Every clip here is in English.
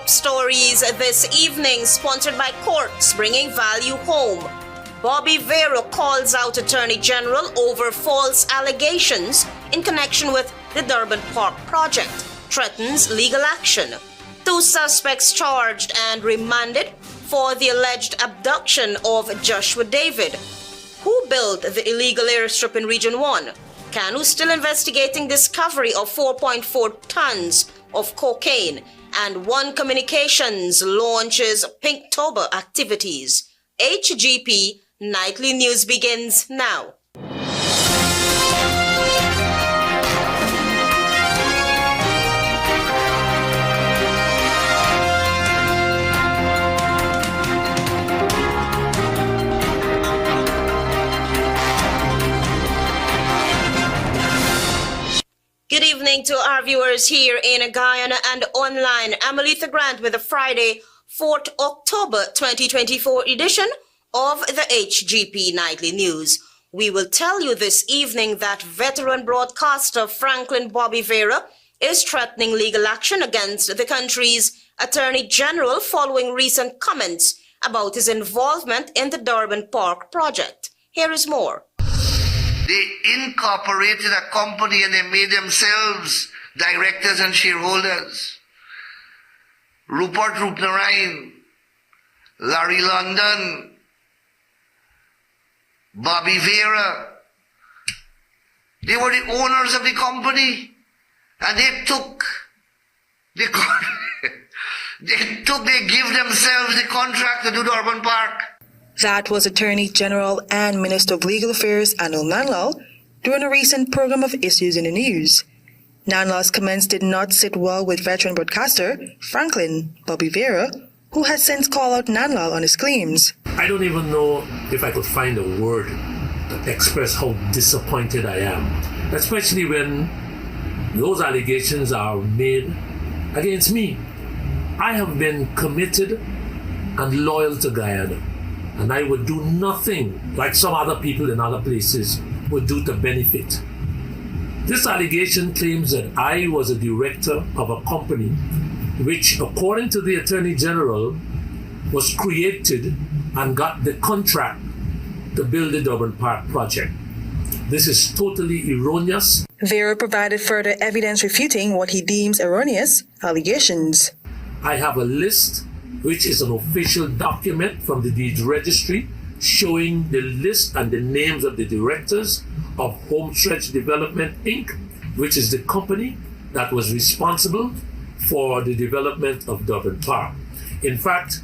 top stories this evening, sponsored by Courts Bringing Value Home. Bobby Vieira calls out Attorney General over false allegations in connection with the Durban Park project, threatens legal action. 2 suspects charged and remanded for the alleged abduction of Joshua David. Who built the illegal airstrip in Region 1? Kanu still investigating discovery of 4.4 tons of cocaine. And One Communications launches Pinktober activities. HGP Nightly News begins now. Good evening to our viewers here in Guyana and online. I'm Aletha Grant with the Friday, 4th October 2024 edition of the HGP Nightly News. We will tell you this evening that veteran broadcaster Franklin Bobby Vieira is threatening legal action against the country's Attorney General following recent comments about his involvement in the Durban Park project. Here is more. They incorporated a company and they made themselves directors and shareholders. Rupert Rupnarayan, Larry London, Bobby Vieira. They were the owners of the company and they give themselves the contract to do the Durban Park. That was Attorney General and Minister of Legal Affairs Anil Nanlal during a recent program of Issues in the News. Nanlal's comments did not sit well with veteran broadcaster Franklin Bobby Vieira, who has since called out Nanlal on his claims. I don't even know if I could find a word to express how disappointed I am, especially when those allegations are made against me. I have been committed and loyal to Guyana. And I would do nothing like some other people in other places would do to benefit. This allegation claims that I was a director of a company which, according to the Attorney General, was created and got the contract to build the Durban Park project. This is totally erroneous. Vieira provided further evidence refuting what he deems erroneous allegations. I have a list which is an official document from the deeds registry showing the list and the names of the directors of Homestretch Development Inc., which is the company that was responsible for the development of Durban Park. In fact,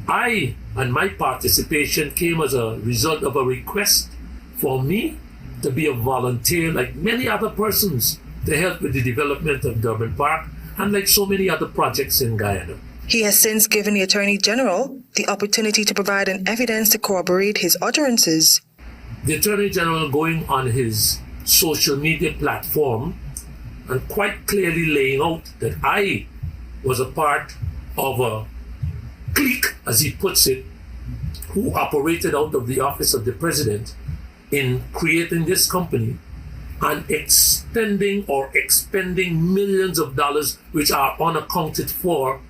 I and my participation came as a result of a request for me to be a volunteer like many other persons to help with the development of Durban Park and like so many other projects in Guyana. He has since given the Attorney General the opportunity to provide an evidence to corroborate his utterances. The Attorney General going on his social media platform and quite clearly laying out that I was a part of a clique, as he puts it, who operated out of the office of the President in creating this company and extending or expending millions of dollars which are unaccounted for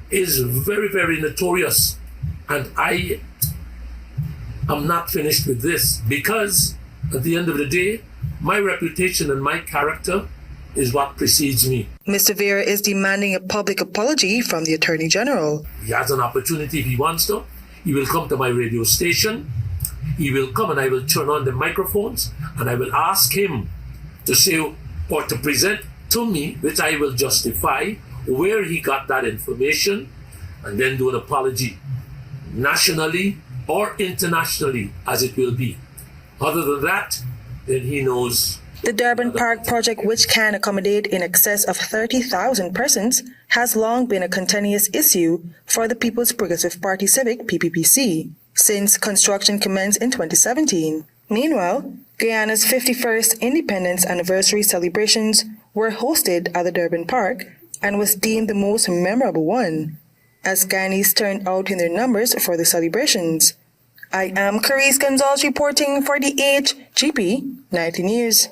is very, very notorious. And I am not finished with this because at the end of the day, my reputation and my character is what precedes me. Mr. Vieira is demanding a public apology from the Attorney General. He has an opportunity if he wants to. He will come to my radio station. He will come and I will turn on the microphones and I will ask him to say or to present to me, which I will justify, where he got that information, and then do an apology, nationally or internationally, as it will be. Other than that, then he knows. The Durban Park project, which can accommodate in excess of 30,000 persons, has long been a contentious issue for the People's Progressive Party Civic (PPPC) since construction commenced in 2017. Meanwhile, Guyana's 51st Independence Anniversary celebrations were hosted at the Durban Park and was deemed the most memorable one, as Guyanese turned out in their numbers for the celebrations. I am Carice Gonzalez reporting for the HGP Nightly News.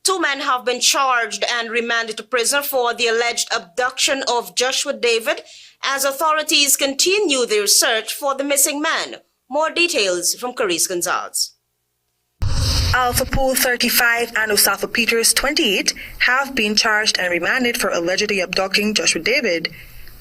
2 men have been charged and remanded to prison for the alleged abduction of Joshua David as authorities continue their search for the missing man. More details from Carice Gonzalez. Alpha Pool 35 and Osaka Peters 28 have been charged and remanded for allegedly abducting Joshua David,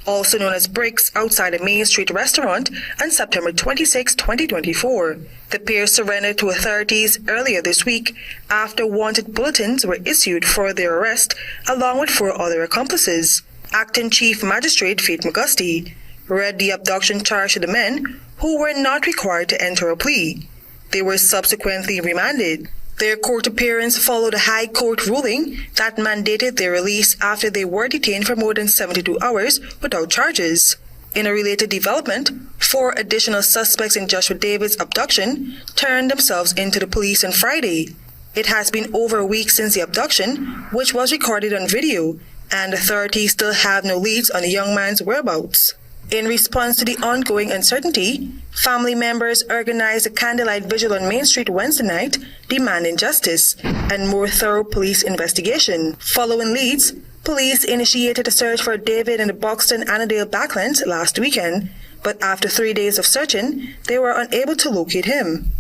also known as Bricks, outside a Main Street restaurant on September 26, 2024. The pair surrendered to authorities earlier this week after wanted bulletins were issued for their arrest, along with 4 other accomplices. Acting Chief Magistrate Faith McGusty read the abduction charge to the men, who were not required to enter a plea. They were subsequently remanded. Their court appearance followed a High Court ruling that mandated their release after they were detained for more than 72 hours without charges. In a related development, 4 additional suspects in Joshua David's abduction turned themselves into the police on Friday. It has been over a week since the abduction, which was recorded on video, and authorities still have no leads on the young man's whereabouts. In response to the ongoing uncertainty, family members organized a candlelight vigil on Main Street Wednesday night, demanding justice and more thorough police investigation. Following leads, police initiated a search for David in the Buxton-Annandale backlands last weekend, but after 3 days of searching, they were unable to locate him.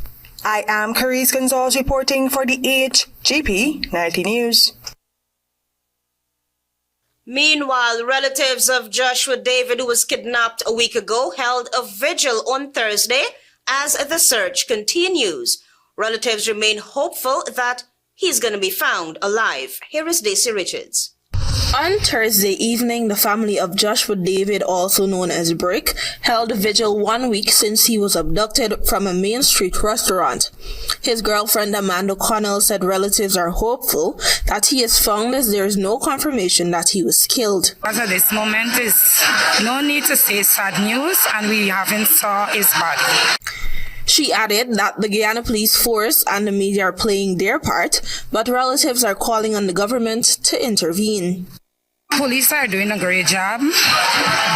I am Carice Gonzalez reporting for the HGP Nightly News. Meanwhile, relatives of Joshua David, who was kidnapped a week ago, held a vigil on Thursday as the search continues. Relatives remain hopeful that he's going to be found alive. Here is Daisy Richards. On Thursday evening, the family of Joshua David, also known as Brick, held a vigil 1 week since he was abducted from a Main Street restaurant. His girlfriend Amanda Connell said relatives are hopeful that he is found, as there is no confirmation that he was killed. As at this moment, is no need to say sad news, and we haven't saw his body. She added that the Guyana police force and the media are playing their part, but relatives are calling on the government to intervene. Police are doing a great job.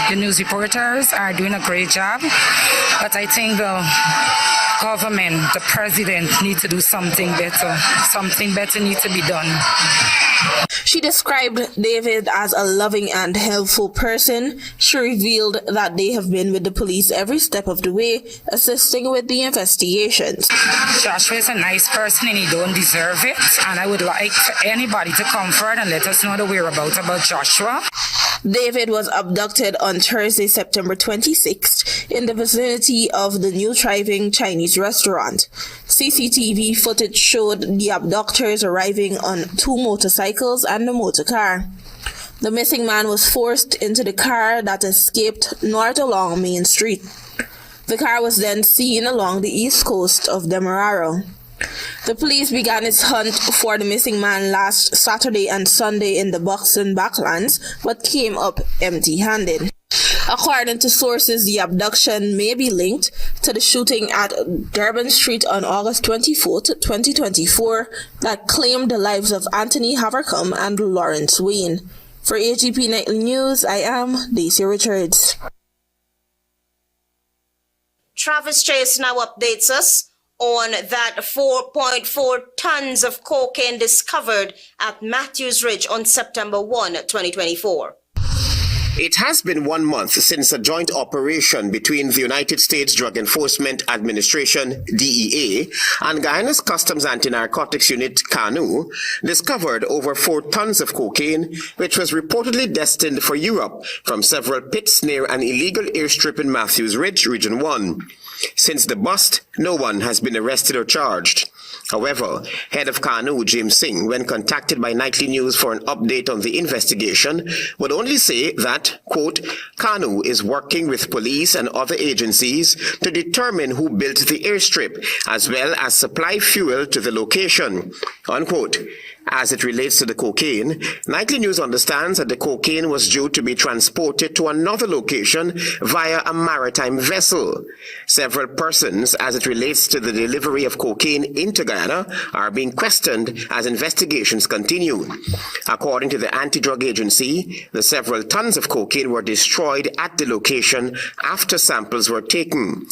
The news reporters are doing a great job. But I think the government, the president, needs to do something better. Something better needs to be done. She described David as a loving and helpful person. She revealed that they have been with the police every step of the way, assisting with the investigations. Joshua is a nice person and he don't deserve it. And I would like for anybody to come forward and let us know the whereabouts about Joshua. David was abducted on Thursday, September 26th, in the vicinity of the new thriving Chinese restaurant. CCTV footage showed the abductors arriving on 2 motorcycles and a motor car. The missing man was forced into the car that escaped north along Main Street. The car was then seen along the east coast of Demerara. The police began its hunt for the missing man last Saturday and Sunday in the Buxton Backlands, but came up empty-handed. According to sources, the abduction may be linked to the shooting at Durban Street on August 24, 2024, that claimed the lives of Anthony Havercom and Lawrence Wayne. For HGP Nightly News, I am Daisy Richards. Travis Chase now updates us on that 4.4 tons of cocaine discovered at Matthews Ridge on September 1, 2024. It has been 1 month since a joint operation between the United States Drug Enforcement Administration, DEA, and Guyana's Customs Anti-Narcotics Unit, CANU, discovered over 4 tons of cocaine, which was reportedly destined for Europe from several pits near an illegal airstrip in Matthews Ridge, Region 1. Since the bust, no one has been arrested or charged. However, head of CANU, James Singh, when contacted by Nightly News for an update on the investigation, would only say that, quote, CANU is working with police and other agencies to determine who built the airstrip, as well as supply fuel to the location, unquote. As it relates to the cocaine, Nightly News understands that the cocaine was due to be transported to another location via a maritime vessel. Several persons, as it relates to the delivery of cocaine into Guyana, are being questioned as investigations continue. According to the anti-drug agency, the several tons of cocaine were destroyed at the location after samples were taken.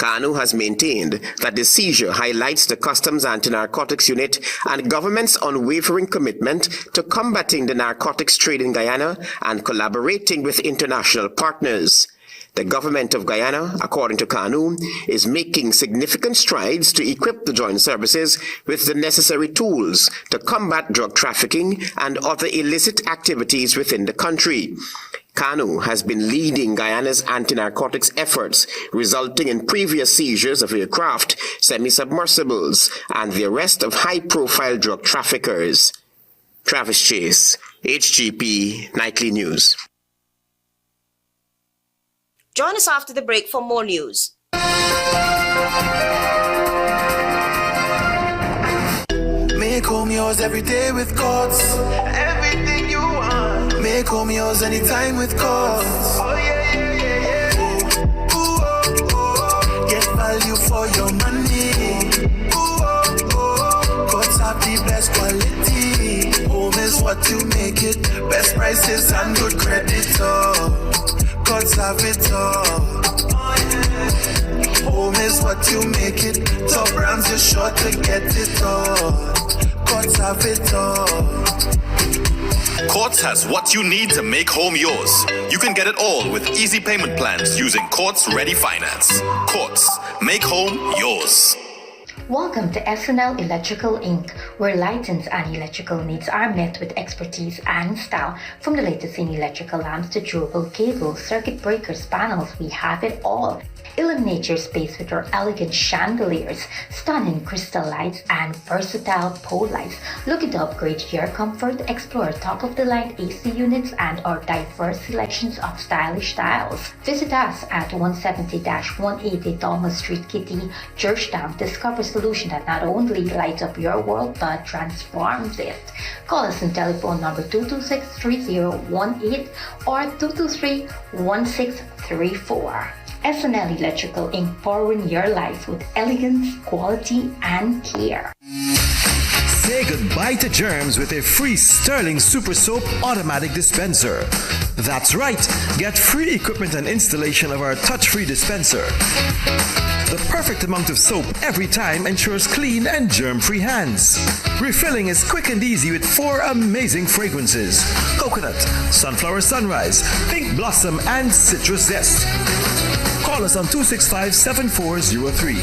KANU has maintained that the seizure highlights the Customs Anti-Narcotics Unit and government's unwavering commitment to combating the narcotics trade in Guyana and collaborating with international partners. The government of Guyana, according to KANU, is making significant strides to equip the joint services with the necessary tools to combat drug trafficking and other illicit activities within the country. KANU has been leading Guyana's anti-narcotics efforts, resulting in previous seizures of aircraft, semi-submersibles, and the arrest of high-profile drug traffickers. Travis Chase, HGP Nightly News. Join us after the break for more news. Make home yours every day with Courts. Everything you want. Make home yours anytime with Courts. Oh yeah, yeah, yeah, yeah. Ooh, oh, oh. Get value for your money. Ooh, oh, oh. Courts have the best quality. Home is what you make it. Best prices and good credit. Oh. Courts have it all. Home is what you make it. Top brands, you're sure to get it all. Courts have it all. Courts has what you need to make home yours. You can get it all with easy payment plans using Courts Ready Finance. Courts, make home yours. Welcome to SNL Electrical Inc., where lighting and electrical needs are met with expertise and style. From the latest in electrical lamps to durable cables, circuit breakers, panels, we have it all. Illuminate your space with our elegant chandeliers, stunning crystal lights, and versatile pole lights. Looking to upgrade your comfort? Explore top-of-the-line AC units and our diverse selections of stylish styles. Visit us at 170-180 Thomas Street, Kitty, Georgetown. Discover a solution that not only lights up your world but transforms it. Call us on telephone number 226-3018 or 223-1634. SNL Electrical Inc. powering your life with elegance, quality, and care. Say goodbye to germs with a free Sterling Super Soap automatic dispenser. That's right, get free equipment and installation of our touch-free dispenser. The perfect amount of soap every time ensures clean and germ-free hands. Refilling is quick and easy with 4 amazing fragrances: coconut, sunflower sunrise, pink blossom, and citrus zest. Call us on 265-7403.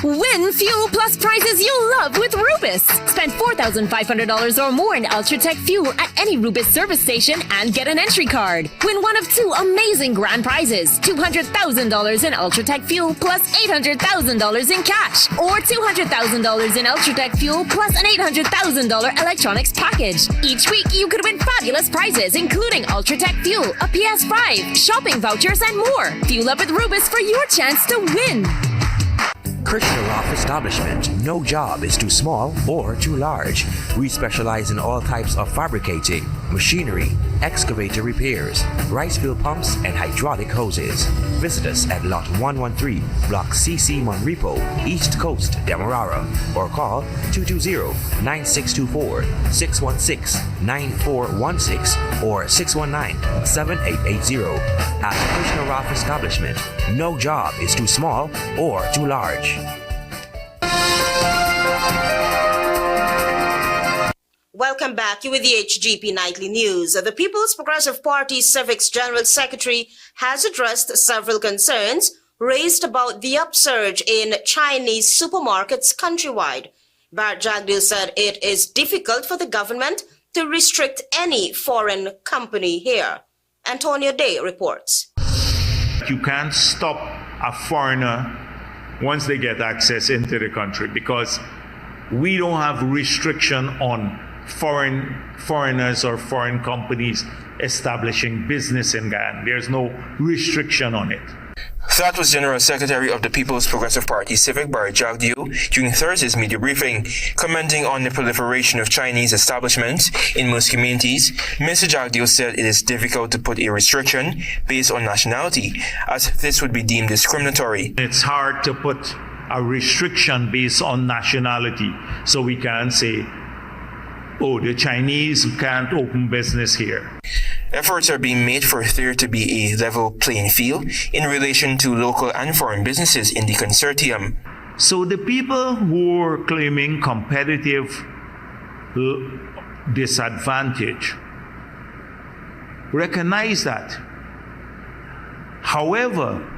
Win Fuel Plus prizes you love with Rubis. Spend $4,500 or more in Ultratech Fuel at any Rubis service station and get an entry card. Win one of 2 amazing grand prizes: $200,000 in Ultratech Fuel plus $800,000 in cash, or $200,000 in Ultratech Fuel plus an $800,000 electronics package. Each week you could win fabulous prizes including Ultratech Fuel, a PS5, shopping vouchers, and more. Fuel up with Rubis for your chance to win. Kirshner Establishment. No job is too small or too large. We specialize in all types of fabricating, machinery, excavator repairs, rice field pumps, and hydraulic hoses. Visit us at Lot 113, Block CC Monrepo, East Coast, Demerara, or call 220-9624, 616-9416, or 619-7880. At Kirshner Establishment, no job is too small or too large. Welcome back. You with the HGP Nightly News. The People's Progressive Party Civics General Secretary has addressed several concerns raised about the upsurge in Chinese supermarkets countrywide. Jagdeo said it is difficult for the government to restrict any foreign company here. Antonio Day reports. You can't stop a foreigner once they get access into the country, because we don't have restriction on foreigners or foreign companies establishing business in Guyana. There's no restriction on it. That was General Secretary of the People's Progressive Party Civic, Jagdeo, during Thursday's media briefing. Commenting on the proliferation of Chinese establishments in most communities, Mr. Jagdeo said it is difficult to put a restriction based on nationality, as this would be deemed discriminatory. It's hard to put a restriction based on nationality, so we can't say, oh, the Chinese can't open business here. Efforts are being made for there to be a level playing field in relation to local and foreign businesses in the consortium. So the people who are claiming competitive disadvantage recognize that. However,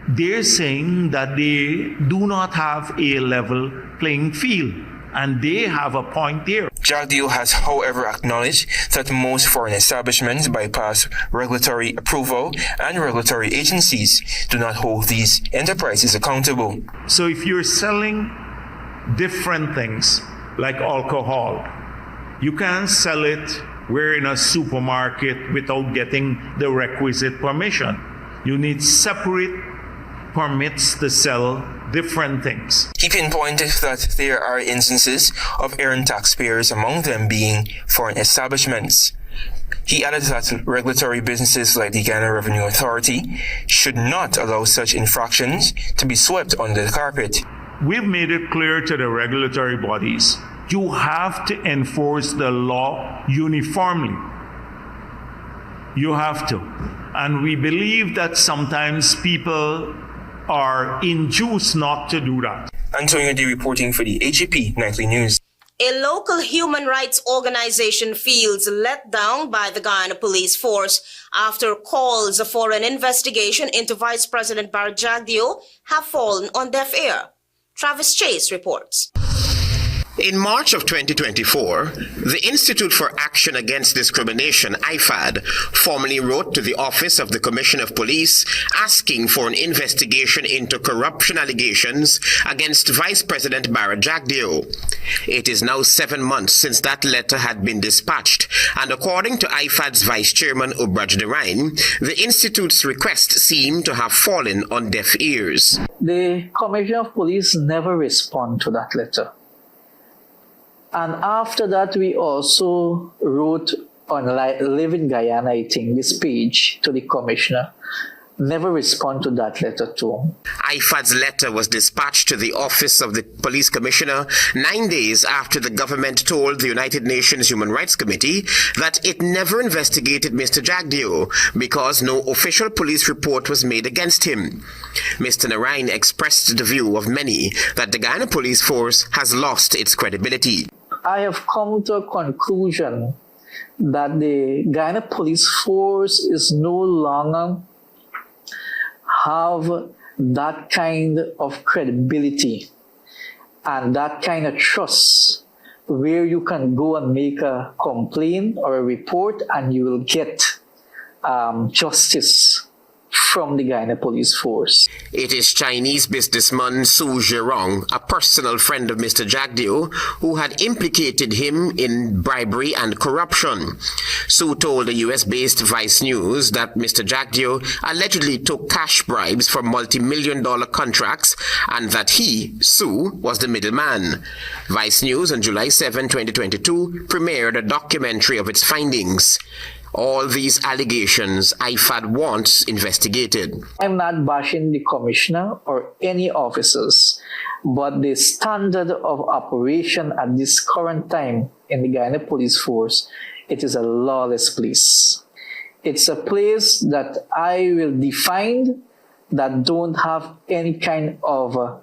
they're saying that they do not have a level playing field, and they have a point there. Jagdeo has, however, acknowledged that most foreign establishments bypass regulatory approval and regulatory agencies do not hold these enterprises accountable. So if you're selling different things, like alcohol, you can't sell it where in a supermarket without getting the requisite permission. You need separate permits to sell different things. He pinpointed that there are instances of errant taxpayers, among them being foreign establishments. He added that regulatory businesses like the Guyana Revenue Authority should not allow such infractions to be swept under the carpet. We've made it clear to the regulatory bodies, you have to enforce the law uniformly. You have to. And we believe that sometimes people are induced not to do that. Antonio D. reporting for the HGP Nightly News. A local human rights organization feels let down by the Guyana Police Force after calls for an investigation into Vice President Jagdeo have fallen on deaf ear. Travis Chase reports. In March of 2024, the Institute for Action Against Discrimination, IFAD, formally wrote to the Office of the Commissioner of Police asking for an investigation into corruption allegations against Vice President Jagdeo. It is now 7 months since that letter had been dispatched, and according to IFAD's Vice Chairman Jagdeo, the Institute's request seemed to have fallen on deaf ears. The Commissioner of Police never responded to that letter. And after that, we also wrote on Live in Guyana, I think, this page to the commissioner. Never respond to that letter too. IFAD's letter was dispatched to the Office of the Police Commissioner 9 days after the government told the United Nations Human Rights Committee that it never investigated Mr. Jagdeo because no official police report was made against him. Mr. Narain expressed the view of many that the Guyana Police Force has lost its credibility. I have come to a conclusion that the Guyana Police Force is no longer have that kind of credibility and that kind of trust where you can go and make a complaint or a report and you will get justice from the Guyana Police Force. It is Chinese businessman Su Zhirong, a personal friend of Mr. Jagdeo, who had implicated him in bribery and corruption. Su told the US-based Vice News that Mr. Jagdeo allegedly took cash bribes for multi-million-dollar contracts and that he, Su, was the middleman. Vice News on July 7, 2022, premiered a documentary of its findings. All these allegations IFAD wants investigated. I'm not bashing the commissioner or any officers, but the standard of operation at this current time in the Guyana Police Force, it is a lawless place. It's a place that I will define that don't have any kind of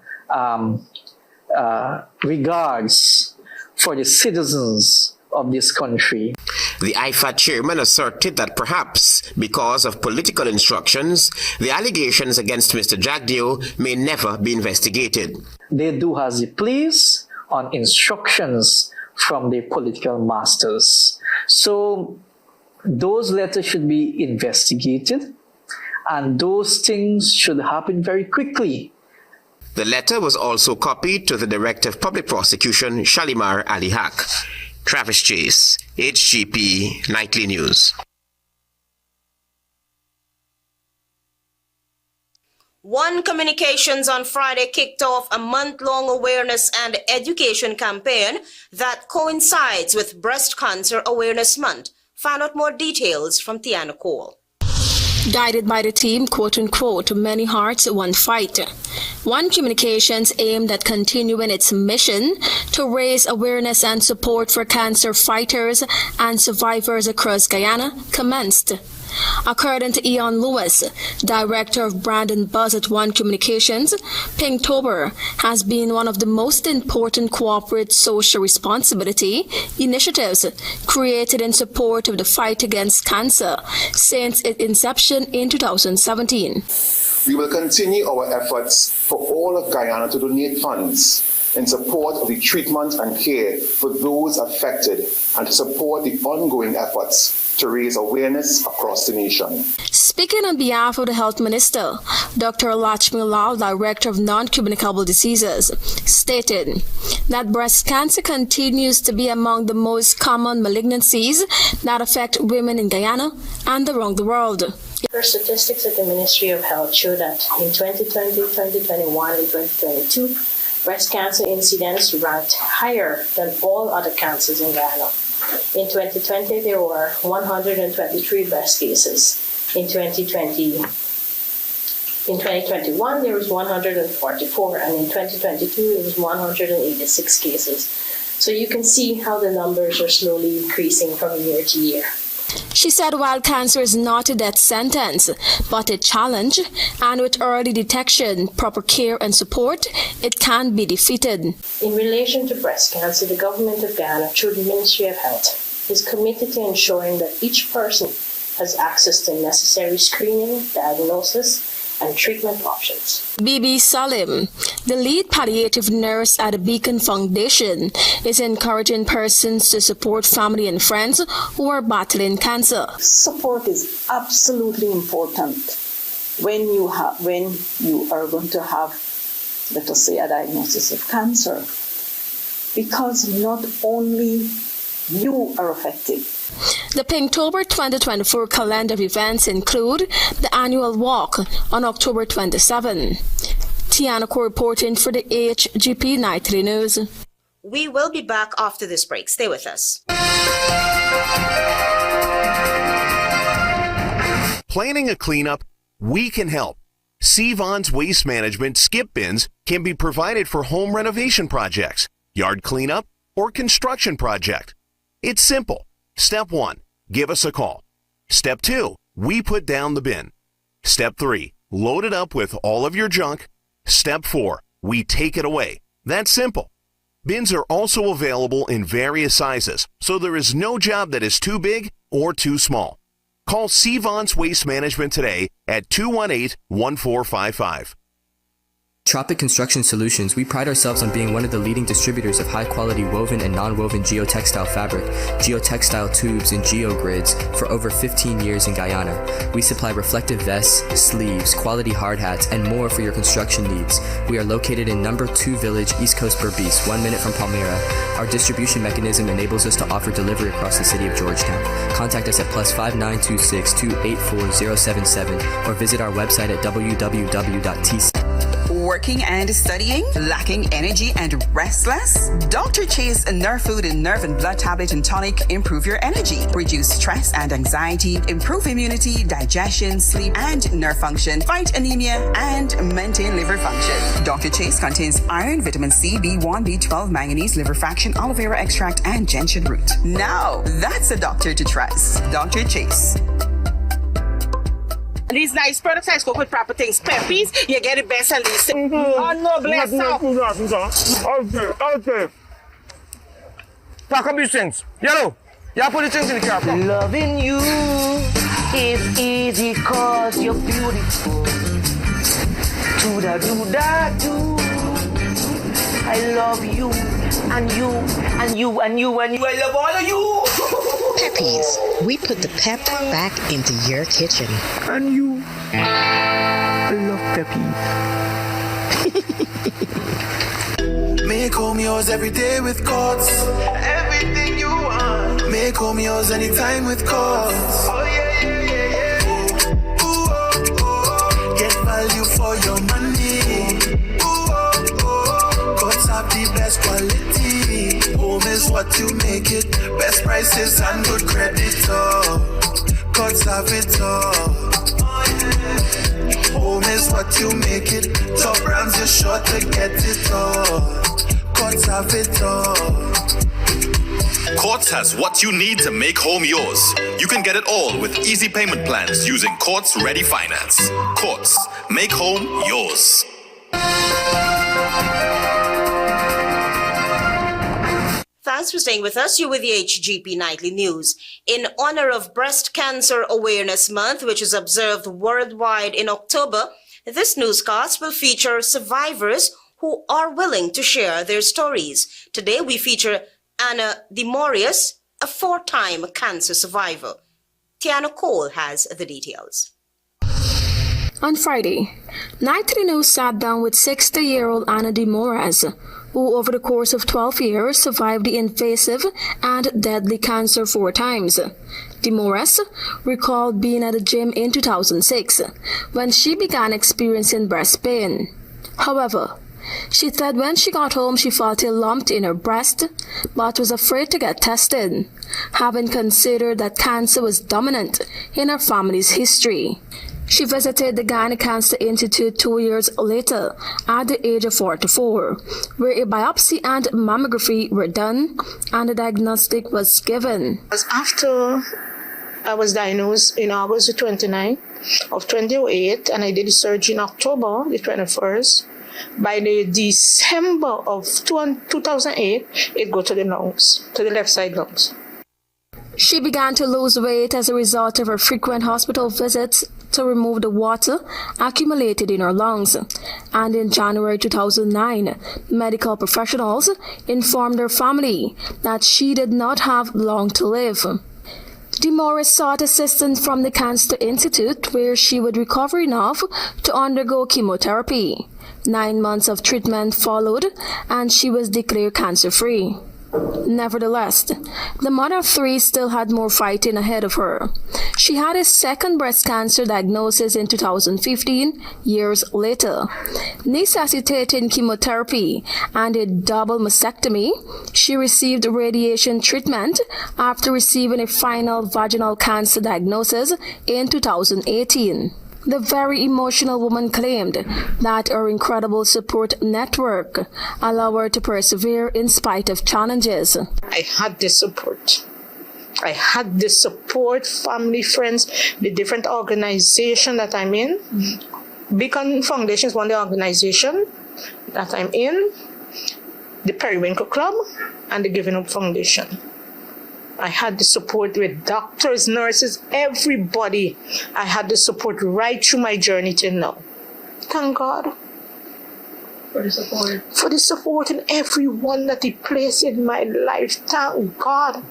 regards for the citizens of this country. The IFAD chairman asserted that perhaps because of political instructions, the allegations against Mr. Jagdeo may never be investigated. They do as they please on instructions from the political masters. So those letters should be investigated and those things should happen very quickly. The letter was also copied to the Director of Public Prosecution, Shalimar Ali Haq. Travis Chase, HGP Nightly News. One Communications on Friday kicked off a month-long awareness and education campaign that coincides with Breast Cancer Awareness Month. Find out more details from Tiana Cole. Guided by the team, quote-unquote, many hearts, one fight. One Communications aimed at continuing its mission to raise awareness and support for cancer fighters and survivors across Guyana commenced. According to Ian Lewis, Director of Brand and Buzz at One Communications, Pinktober has been one of the most important corporate social responsibility initiatives created in support of the fight against cancer since its inception in 2017. We will continue our efforts for all of Guyana to donate funds in support of the treatment and care for those affected and to support the ongoing efforts to raise awareness across the nation. Speaking on behalf of the Health Minister, Dr. Lakshmi Lal, Director of Non-Communicable Diseases, stated that breast cancer continues to be among the most common malignancies that affect women in Guyana and around the world. First statistics at the Ministry of Health show that in 2020, 2021, and 2022, breast cancer incidence ranked higher than all other cancers in Guyana. In 2020, there were 123 breast cases. In 2021, there was 144, and in 2022, there was 186 cases. So you can see how the numbers are slowly increasing from year to year. She said while cancer is not a death sentence, but a challenge, and with early detection, proper care and support, it can be defeated. In relation to breast cancer, the government of Guyana, through the Ministry of Health, is committed to ensuring that each person has access to necessary screening, diagnosis, and treatment options. Bibi Salim, the lead palliative nurse at the Beacon Foundation, is encouraging persons to support family and friends who are battling cancer. Support is absolutely important when you are going to have, let us say, a diagnosis of cancer, because not only you are affected. The Pinktober 2024 calendar of events include the annual walk on October 27. Tiana reporting for the HGP Nightly News. We will be back after this break. Stay with us. Planning a cleanup? We can help. Sevon's Waste Management skip bins can be provided for home renovation projects, yard cleanup, or construction project. It's simple. Step 1, give us a call. Step 2, we put down the bin. Step 3, load it up with all of your junk. Step 4, we take it away. That's simple. Bins are also available in various sizes, so there is no job that is too big or too small. Call Sevon's Waste Management today at 218-1455. Tropic Construction Solutions, we pride ourselves on being one of the leading distributors of high-quality woven and non-woven geotextile fabric, geotextile tubes, and geogrids for over 15 years in Guyana. We supply reflective vests, sleeves, quality hard hats, and more for your construction needs. We are located in No. 2 Village, East Coast Berbice, 1 minute from Palmyra. Our distribution mechanism enables us to offer delivery across the city of Georgetown. Contact us at +5926 284 077 or visit our website at www.tc. Working and studying? Lacking energy and restless? Dr. Chase Nerve Food and Nerve and Blood Tablet and Tonic improve your energy, reduce stress and anxiety, improve immunity, digestion, sleep, and nerve function, fight anemia, and maintain liver function. Dr. Chase contains iron, vitamin C, B1, B12, manganese, liver fraction, aloe vera extract, and gentian root. Now, that's a doctor to trust. Dr. Chase. These nice products I cook with proper things. Peppies, you get the best and least. Oh no, bless up. Okay. Pack up these things. Yellow, you put the things in the car. Loving you is easy cause you're beautiful. Do-da-do-da-do. I love you, and you, and you, and you, and you. I love all of you. Peppies, we put the pep back into your kitchen. And you. I love Peppy. Make home yours every day with Courts. Everything you want. Make home yours anytime with Courts. Oh yeah, yeah, yeah, yeah. Ooh, oh, oh. Get value for your money. Have the best quality. Home is what you make it. Best prices and good credit. Oh, Courts have it all. Home is what you make it. Top rams, you're sure to get it all. Courts have it all. Courts has what you need to make home yours. You can get it all with easy payment plans using Courts Ready Finance. Courts, make home yours. Thanks for staying with us. You're with the HGP Nightly News. In honor of Breast Cancer Awareness Month, which is observed worldwide in October, this newscast will feature survivors who are willing to share their stories. Today we feature Anna DeMorius, a 4-time cancer survivor. Tiana Cole has the details. On Friday, Nightly News sat down with 60-year-old Anna DeMorius, who over the course of 12 years survived the invasive and deadly cancer 4 times. DeMorius recalled being at the gym in 2006 when she began experiencing breast pain. However, she said when she got home she felt a lump in her breast but was afraid to get tested, having considered that cancer was dominant in her family's history. She visited the Guyana Cancer Institute 2 years later at the age of 44, where a biopsy and mammography were done and a diagnostic was given. After I was diagnosed in August the 29th of 2008 and I did the surgery in October the 21st, by the December of 2008, it got to the lungs, to the left side lungs. She began to lose weight as a result of her frequent hospital visits to remove the water accumulated in her lungs. And in January 2009, medical professionals informed her family that she did not have long to live. DeMorius sought assistance from the Cancer Institute, where she would recover enough to undergo chemotherapy. 9 months of treatment followed, and she was declared cancer-free. Nevertheless, the mother of 3 still had more fighting ahead of her. She had a second breast cancer diagnosis in 2015, years later. Necessitating chemotherapy and a double mastectomy, she received radiation treatment after receiving a final vaginal cancer diagnosis in 2018. The very emotional woman claimed that her incredible support network allowed her to persevere in spite of challenges. I had the support. I had the support, family, friends, the different organizations that I'm in. Beacon Foundation is one of the organizations that I'm in, the Periwinkle Club, and the Giving Up Foundation. I had the support with doctors, nurses, everybody. I had the support right through my journey till now. Thank God for the support. For the support and everyone that He placed in my life. Thank God.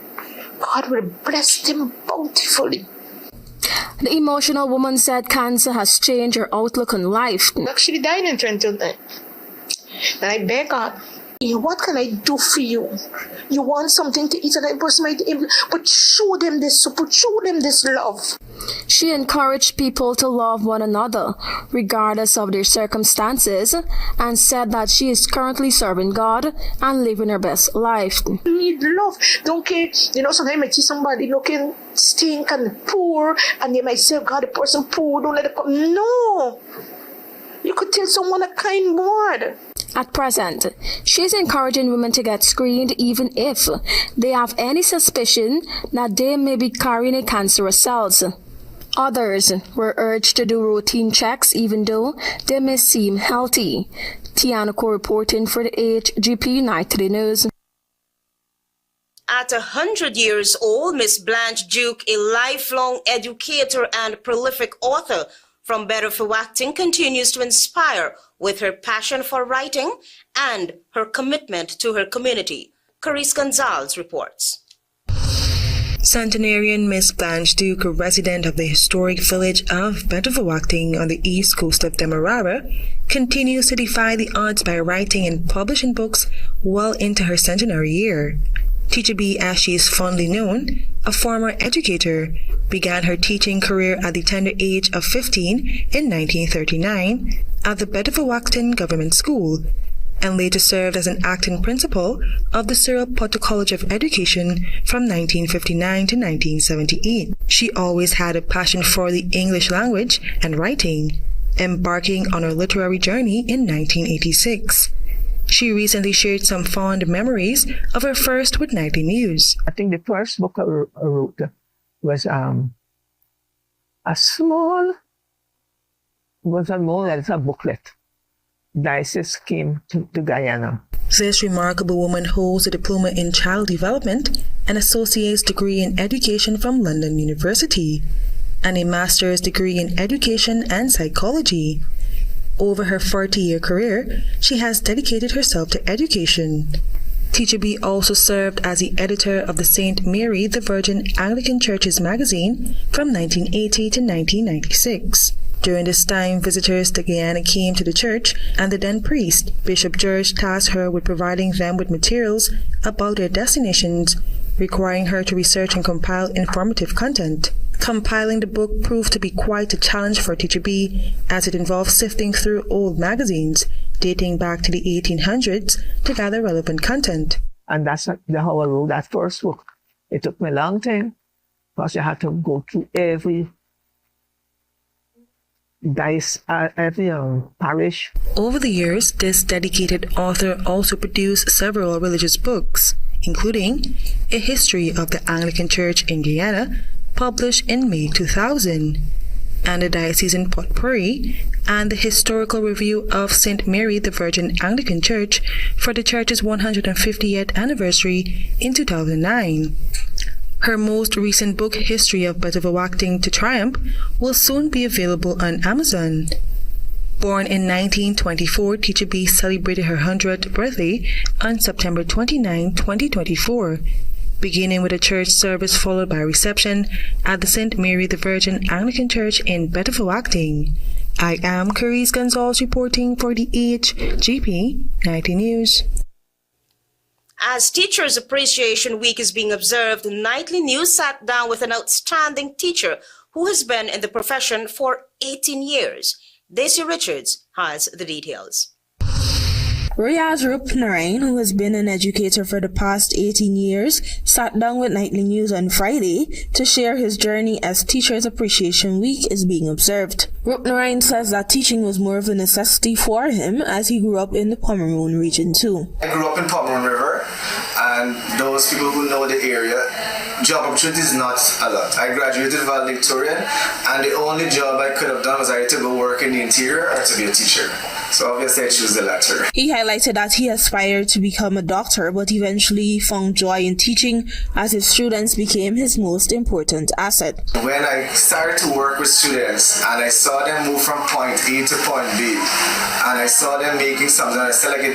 God will bless them bountifully. The emotional woman said cancer has changed her outlook on life. I actually died in 2010. And I beg God, what can I do for you? You want something to eat and that person might be able, but show them this support, show them this love. She encouraged people to love one another, regardless of their circumstances, and said that she is currently serving God and living her best life. You need love. Don't care. You know, sometimes I see somebody looking stink and poor, and they might say, God, the person poor, don't let it come. No! You could tell someone a kind word. At present, she is encouraging women to get screened even if they have any suspicion that they may be carrying a cancerous cells. Others were urged to do routine checks even though they may seem healthy. Tiana Cole reporting for the HGP Nightly News. At 100 years old, Miss Blanche Duke, a lifelong educator and prolific author from Better for Acting, continues to inspire with her passion for writing and her commitment to her community. Carice Gonzalez reports. Centenarian Miss Blanche Duke, a resident of the historic village of Better for Acting on the east coast of Demerara, continues to defy the odds by writing and publishing books well into her centenary year. Teacher B, as she is fondly known, a former educator, began her teaching career at the tender age of 15 in 1939 at the Bedford-Waxton Government School, and later served as an acting principal of the Cyril Potter College of Education from 1959 to 1978. She always had a passion for the English language and writing, embarking on her literary journey in 1986. She recently shared some fond memories of her first with Nightly News. I think the first book I wrote was a booklet. Diocese came to Guyana. This remarkable woman holds a diploma in child development, an associate's degree in education from London University, and a master's degree in education and psychology. Over her 40-year career, she has dedicated herself to education. Teacher B also served as the editor of the St. Mary the Virgin Anglican Church's magazine from 1980 to 1996. During this time, visitors to Guyana came to the church, and the then priest, Bishop George, tasked her with providing them with materials about their destinations, requiring her to research and compile informative content. Compiling the book proved to be quite a challenge for Teacher B, as it involved sifting through old magazines dating back to the 1800s to gather relevant content. And that's how I wrote that first book. It took me a long time because you had to go through every parish. Over the years, this dedicated author also produced several religious books, including A History of the Anglican Church in Guyana, published in May 2000, and the Diocesan Potpourri, and the Historical Review of St. Mary the Virgin Anglican Church for the church's 150th anniversary in 2009. Her most recent book, History of Betavawacting to Triumph, will soon be available on Amazon. Born in 1924, Teacher B celebrated her 100th birthday on September 29, 2024, beginning with a church service followed by a reception at the St. Mary the Virgin Anglican Church in Betavawacting. I am Carice Gonzalez reporting for the HGP Nightly News. As Teachers Appreciation Week is being observed, Nightly News sat down with an outstanding teacher who has been in the profession for 18 years. Daisy Richards has the details. Riaz Rupnarain, who has been an educator for the past 18 years, sat down with Nightly News on Friday to share his journey as Teachers Appreciation Week is being observed. Rupnarain says that teaching was more of a necessity for him as he grew up in the Pomeroon region too. I grew up in Pomeroon River, and those people who know the area, job opportunities not a lot. I graduated valedictorian, and the only job I could have done was either to go work in the interior or to be a teacher. So obviously I choose the latter. He highlighted that he aspired to become a doctor, but eventually found joy in teaching as his students became his most important asset. When I started to work with students and I saw them move from point A to point B, and I saw them making something, I felt like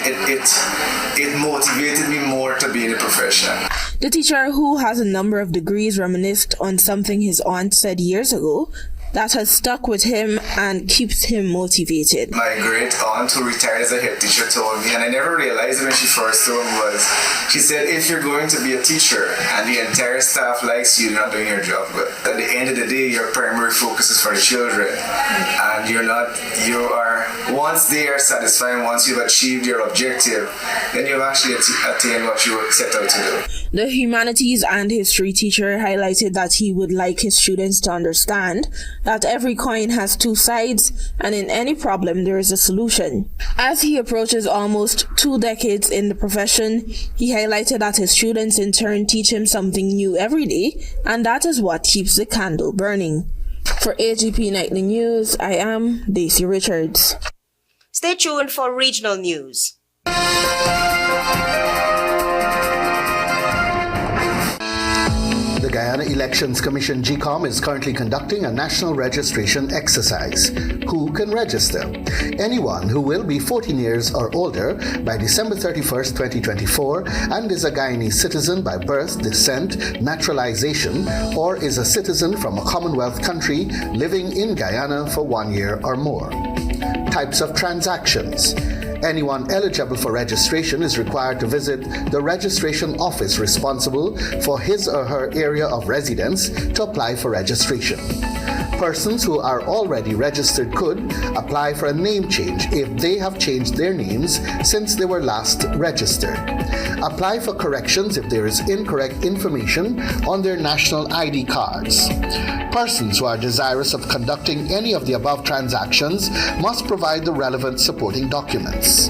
it motivated me more to be in the profession. The teacher, who has a number of degrees, reminisced on something his aunt said years ago that has stuck with him and keeps him motivated. My great aunt, who retired as a head teacher, told me, and I never realized it when she first told me, was she said, if you're going to be a teacher and the entire staff likes you, you're not doing your job good. At the end of the day, your primary focus is for the children, and you are, once they are satisfied, once you've achieved your objective, then you've actually attained what you set out to do. The humanities and history teacher highlighted that he would like his students to understand that every coin has two sides, and in any problem there is a solution. As he approaches almost 2 decades in the profession, he highlighted that his students in turn teach him something new every day, and that is what keeps the candle burning. For HGP Nightly News, I am Daisy Richards. Stay tuned for regional news. The Guyana Elections Commission GECOM is currently conducting a national registration exercise. Who can register? Anyone who will be 14 years or older by December 31st, 2024 and is a Guyanese citizen by birth, descent, naturalization, or is a citizen from a Commonwealth country living in Guyana for 1 year or more. Types of transactions. Anyone eligible for registration is required to visit the registration office responsible for his or her area of residence to apply for registration. Persons who are already registered could apply for a name change if they have changed their names since they were last registered. Apply for corrections if there is incorrect information on their national ID cards. Persons who are desirous of conducting any of the above transactions must provide the relevant supporting documents.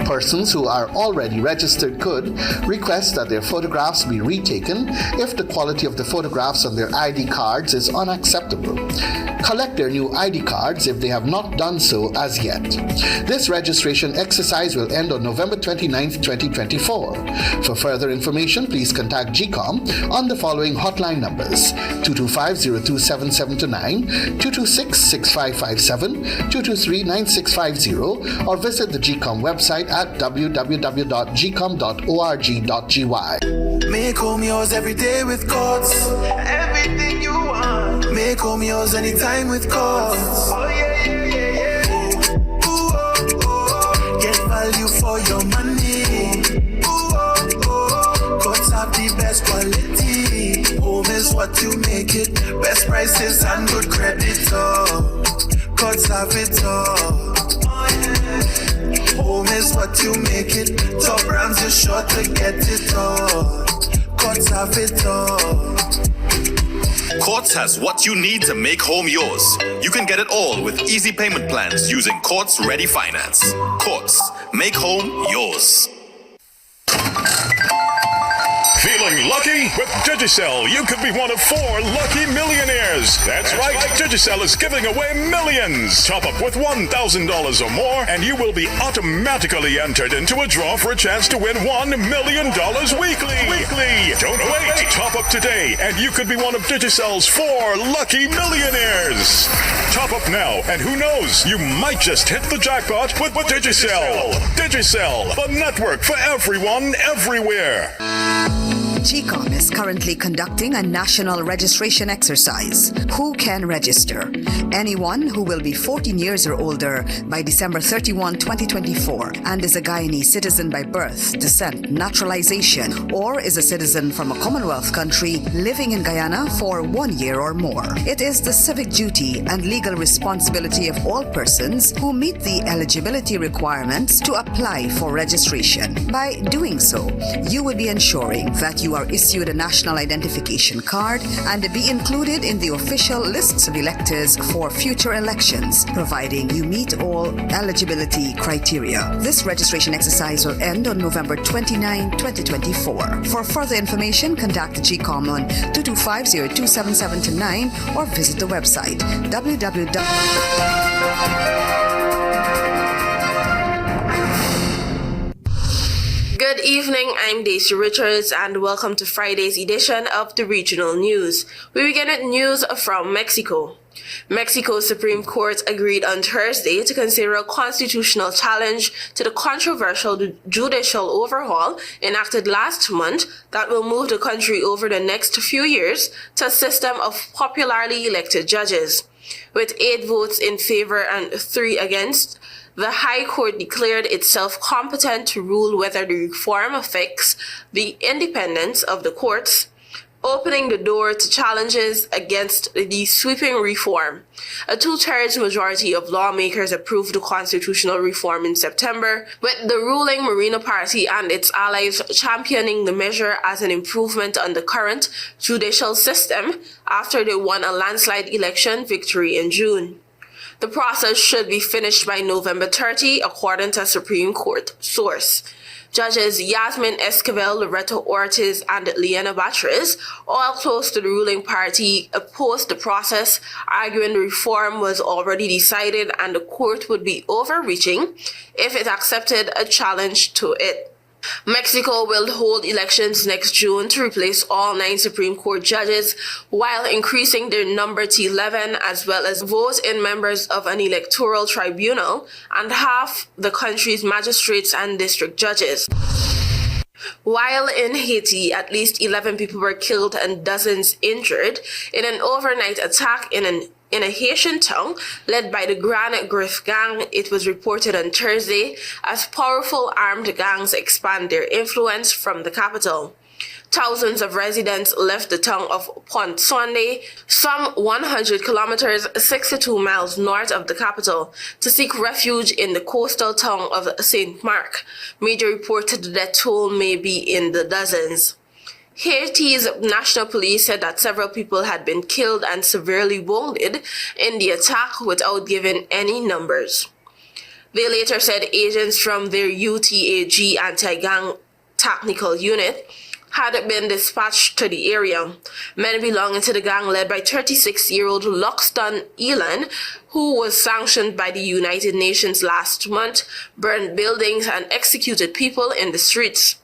Persons who are already registered could request that their photographs be retaken if the quality of the photographs on their ID cards is unacceptable. Collect their new ID cards if they have not done so as yet. This registration exercise will end on November 29, 2024. For further information, please contact GECOM on the following hotline numbers: 225-02779, 226-6557, 223-9650, or visit the GECOM website at www.gecom.org.gy. Make home yours every day with Courts. Everything you want. Make home yours anytime with Courts. Oh yeah, yeah, yeah, yeah. Ooh, oh, oh. Get value for your money. Ooh, oh, oh. Courts have the best quality. Home is what you make it. Best prices and good credit. Oh, Courts have it all. Home is what you make it. Top brands, you're sure to get it all. Courts have it all. Courts has what you need to make home yours. You can get it all with easy payment plans using Courts Ready Finance. Courts, make home yours. Feeling lucky? With Digicel, you could be one of 4 lucky millionaires. That's right. Digicel is giving away millions. Top up with $1,000 or more, and you will be automatically entered into a draw for a chance to win $1 million weekly. Don't wait. Top up today, and you could be one of Digicel's 4 lucky millionaires. Top up now, and who knows? You might just hit the jackpot with Digicel. Digicel, the network for everyone, everywhere. GECOM is currently conducting a national registration exercise. Who can register? Anyone who will be 14 years or older by December 31, 2024 and is a Guyanese citizen by birth, descent, naturalization, or is a citizen from a Commonwealth country living in Guyana for 1 year or more. It is the civic duty and legal responsibility of all persons who meet the eligibility requirements to apply for registration. By doing so, you will be ensuring that you are issued a national identification card and be included in the official lists of electors for future elections, providing you meet all eligibility criteria. This registration exercise will end on November 29, 2024. For further information, contact GECOM on 225-02779 or visit the website www. Good evening, I'm Daisy Richards and welcome to Friday's edition of the Regional News. We begin with news from Mexico. Mexico's Supreme Court agreed on Thursday to consider a constitutional challenge to the controversial judicial overhaul enacted last month that will move the country over the next few years to a system of popularly elected judges. With 8 votes in favor and 3 against, the High Court declared itself competent to rule whether the reform affects the independence of the courts, opening the door to challenges against the sweeping reform. A 2/3 majority of lawmakers approved the constitutional reform in September, with the ruling Morena Party and its allies championing the measure as an improvement on the current judicial system after they won a landslide election victory in June. The process should be finished by November 30, according to a Supreme Court source. Judges Yasmin Esquivel, Loreto Ortiz, and Liana Batres, all close to the ruling party, opposed the process, arguing the reform was already decided and the court would be overreaching if it accepted a challenge to it. Mexico will hold elections next June to replace all 9 Supreme Court judges while increasing their number to 11, as well as vote in members of an electoral tribunal and half the country's magistrates and district judges. While in Haiti, at least 11 people were killed and dozens injured in an overnight attack in a Haitian town led by the Grand Grif gang, it was reported on Thursday, as powerful armed gangs expand their influence from the capital. Thousands of residents left the town of Pont Sunday, some 100 kilometers, 62 miles north of the capital, to seek refuge in the coastal town of St. Mark. Media reported the death toll may be in the dozens. Haiti's national police said that several people had been killed and severely wounded in the attack without giving any numbers. They later said agents from their UTAG anti-gang technical unit had been dispatched to the area. Men belonging to the gang led by 36-year-old Luxton Elan, who was sanctioned by the United Nations last month, burned buildings and executed people in the streets.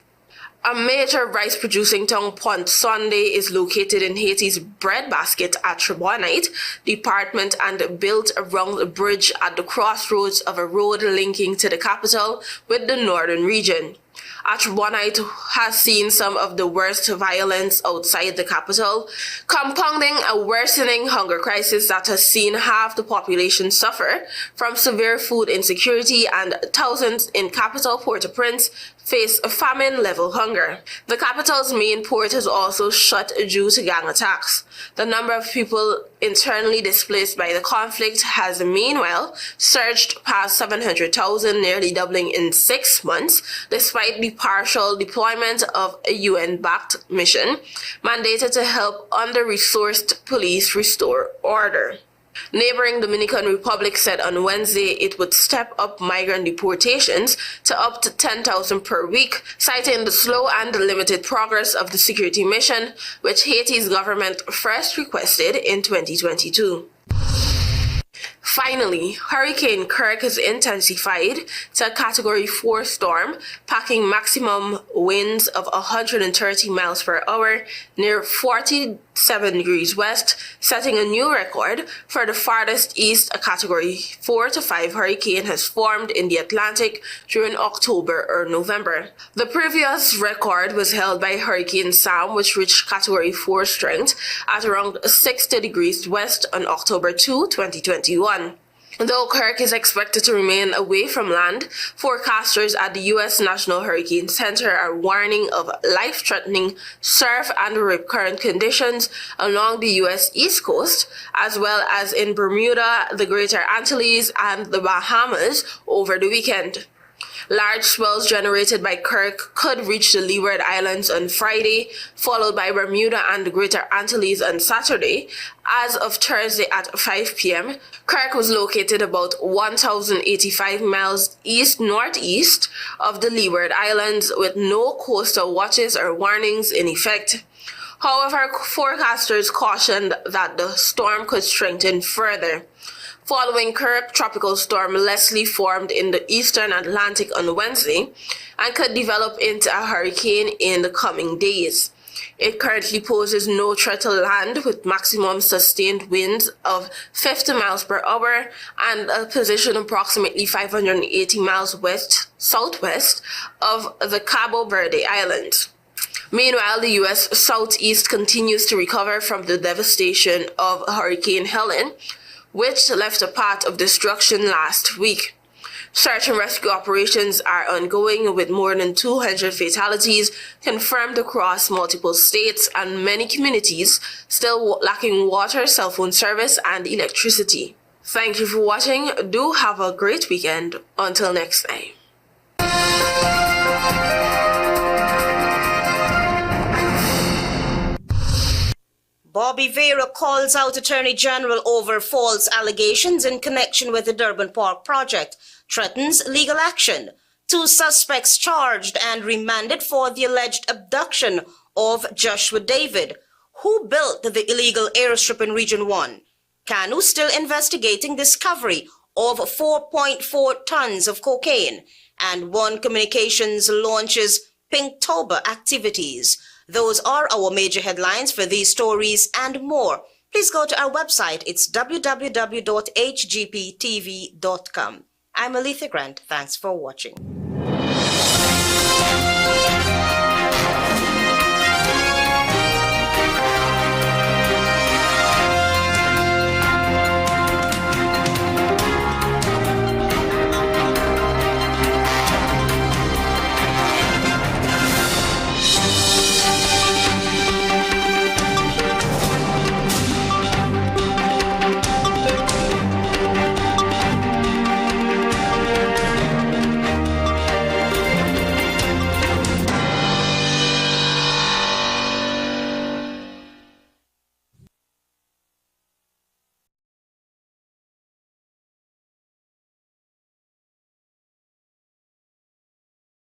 A major rice-producing town, Pont Sunday, is located in Haiti's breadbasket at Tribonite department and built around a bridge at the crossroads of a road linking to the capital with the northern region. Tribonite has seen some of the worst violence outside the capital, compounding a worsening hunger crisis that has seen half the population suffer from severe food insecurity and thousands in capital Port-au-Prince face famine-level hunger. The capital's main port is also shut due to gang attacks. The number of people internally displaced by the conflict has meanwhile surged past 700,000, nearly doubling in 6 months, despite the partial deployment of a UN-backed mission mandated to help under-resourced police restore order. Neighboring Dominican Republic said on Wednesday it would step up migrant deportations to up to 10,000 per week, citing the slow and limited progress of the security mission, which Haiti's government first requested in 2022. Finally, Hurricane Kirk has intensified to a Category 4 storm, packing maximum winds of 130 miles per hour near 47 degrees west, setting a new record for the farthest east a Category 4 to 5 hurricane has formed in the Atlantic during October or November. The previous record was held by Hurricane Sam, which reached Category 4 strength at around 60 degrees west on October 2, 2021. Though Kirk is expected to remain away from land, forecasters at the U.S. National Hurricane Center are warning of life-threatening surf and rip current conditions along the U.S. East Coast, as well as in Bermuda, the Greater Antilles, and the Bahamas over the weekend. Large swells generated by Kirk could reach the Leeward Islands on Friday, followed by Bermuda and the Greater Antilles on Saturday. As of Thursday at 5 p.m., Kirk was located about 1,085 miles east-northeast of the Leeward Islands with no coastal watches or warnings in effect. However, forecasters cautioned that the storm could strengthen further. Following Kirk, Tropical Storm Leslie formed in the eastern Atlantic on Wednesday and could develop into a hurricane in the coming days. It currently poses no threat to land with maximum sustained winds of 50 miles per hour and a position approximately 580 miles west-southwest of the Cabo Verde Islands. Meanwhile, the U.S. Southeast continues to recover from the devastation of Hurricane Helen, which left a path of destruction last week. Search and rescue operations are ongoing with more than 200 fatalities confirmed across multiple states and many communities still lacking water, cell phone service, and electricity. Thank you for watching. Do have a great weekend. Until next time. Bobby Vieira calls out Attorney General over false allegations in connection with the Durban Park project, threatens legal action. 2 suspects charged and remanded for the alleged abduction of Joshua David, who built the illegal airstrip in Region 1. Kanu still investigating discovery of 4.4 tons of cocaine, and One Communications launches Pinktober activities. Those are our major headlines for these stories and more. Please go to our website. It's www.hgptv.com. I'm Alethea Grant. Thanks for watching.